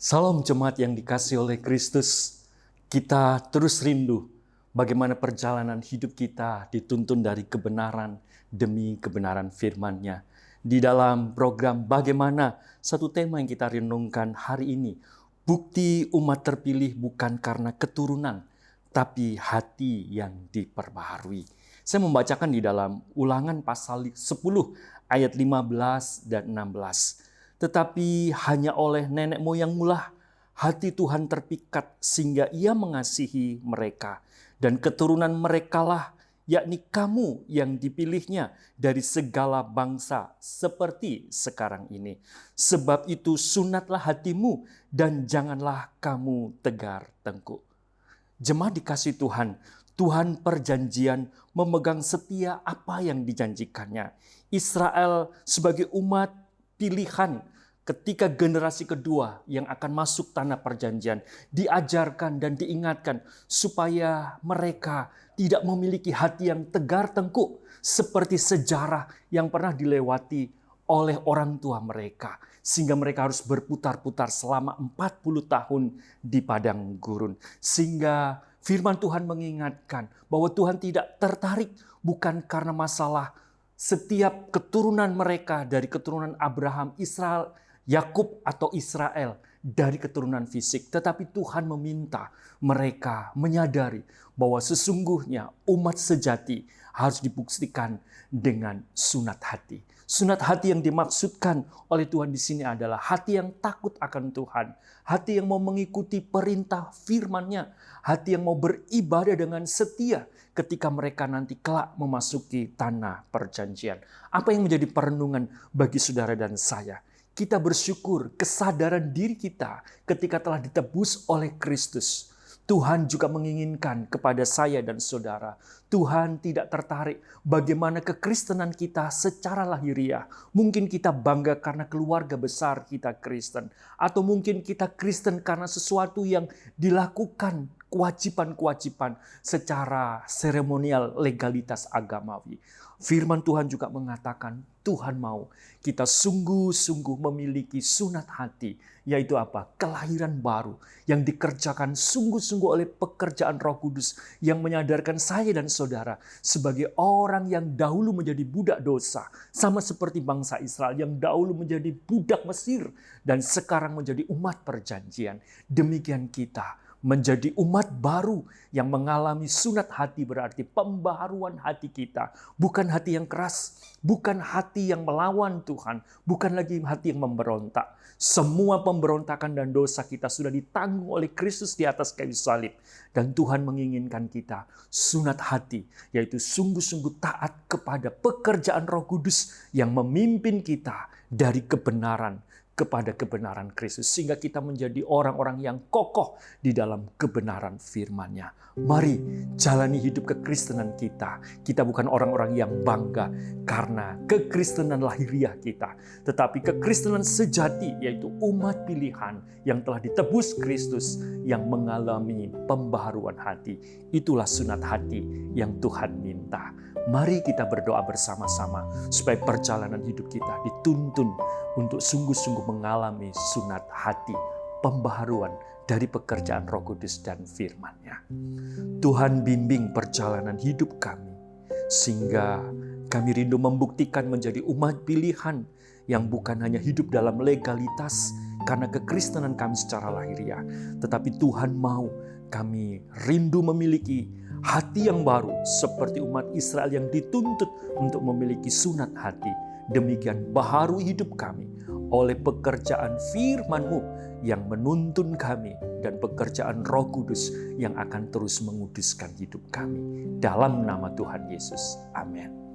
Salam jemaat yang dikasihi oleh Kristus. Kita terus rindu bagaimana perjalanan hidup kita dituntun dari kebenaran demi kebenaran firman-Nya. Di dalam program Bagaimana, satu tema yang kita renungkan hari ini, bukti umat terpilih bukan karena keturunan, tapi hati yang diperbaharui. Saya membacakan di dalam Ulangan pasal 10 ayat 15 dan 16. Tetapi hanya oleh nenek moyangmu lah hati Tuhan terpikat sehingga Ia mengasihi mereka. Dan keturunan merekalah, yakni kamu yang dipilihnya dari segala bangsa seperti sekarang ini. Sebab itu sunatlah hatimu dan janganlah kamu tegar tengkuk. Jemaat dikasih Tuhan, Tuhan perjanjian memegang setia apa yang dijanjikannya. Israel sebagai umat pilihan ketika generasi kedua yang akan masuk tanah perjanjian diajarkan dan diingatkan supaya mereka tidak memiliki hati yang tegar tengkuk seperti sejarah yang pernah dilewati oleh orang tua mereka, sehingga mereka harus berputar-putar selama 40 tahun di padang gurun. Sehingga firman Tuhan mengingatkan bahwa Tuhan tidak tertarik bukan karena masalah setiap keturunan mereka dari keturunan Abraham, Israel, Yakub atau Israel dari keturunan fisik. Tetapi Tuhan meminta mereka menyadari bahwa sesungguhnya umat sejati harus dibuktikan dengan sunat hati. Sunat hati yang dimaksudkan oleh Tuhan di sini adalah hati yang takut akan Tuhan. Hati yang mau mengikuti perintah firman-Nya. Hati yang mau beribadah dengan setia ketika mereka nanti kelak memasuki tanah perjanjian. Apa yang menjadi perenungan bagi saudara dan saya? Kita bersyukur kesadaran diri kita ketika telah ditebus oleh Kristus. Tuhan juga menginginkan kepada saya dan saudara. Tuhan tidak tertarik bagaimana kekristenan kita secara lahiriah. Mungkin kita bangga karena keluarga besar kita Kristen. Atau mungkin kita Kristen karena sesuatu yang dilakukan kewajiban-kewajiban secara seremonial legalitas agamawi. Firman Tuhan juga mengatakan Tuhan mau kita sungguh-sungguh memiliki sunat hati. Yaitu apa? Kelahiran baru yang dikerjakan sungguh-sungguh oleh pekerjaan Roh Kudus yang menyadarkan saya dan saudara sebagai orang yang dahulu menjadi budak dosa. Sama seperti bangsa Israel yang dahulu menjadi budak Mesir dan sekarang menjadi umat perjanjian. Demikian kita menjadi umat baru yang mengalami sunat hati, berarti pembaharuan hati kita. Bukan hati yang keras, bukan hati yang melawan Tuhan, bukan lagi hati yang memberontak. Semua pemberontakan dan dosa kita sudah ditanggung oleh Kristus di atas kayu salib. Dan Tuhan menginginkan kita sunat hati, yaitu sungguh-sungguh taat kepada pekerjaan Roh Kudus yang memimpin kita dari kebenaran kepada kebenaran Kristus, sehingga kita menjadi orang-orang yang kokoh di dalam kebenaran firman-Nya. Mari jalani hidup kekristenan kita. Kita bukan orang-orang yang bangga karena kekristenan lahiriah kita, tetapi kekristenan sejati, yaitu umat pilihan yang telah ditebus Kristus, yang mengalami pembaharuan hati. Itulah sunat hati yang Tuhan minta. Mari kita berdoa bersama-sama supaya perjalanan hidup kita dituntun untuk sungguh-sungguh mengalami sunat hati, pembaharuan dari pekerjaan Roh Kudus dan firman-Nya. Tuhan bimbing perjalanan hidup kami, sehingga kami rindu membuktikan menjadi umat pilihan yang bukan hanya hidup dalam legalitas karena kekristenan kami secara lahiriah, tetapi Tuhan mau kami rindu memiliki hati yang baru seperti umat Israel yang dituntut untuk memiliki sunat hati. Demikian baharui hidup kami oleh pekerjaan firman-Mu yang menuntun kami dan pekerjaan Roh Kudus yang akan terus menguduskan hidup kami. Dalam nama Tuhan Yesus. Amin.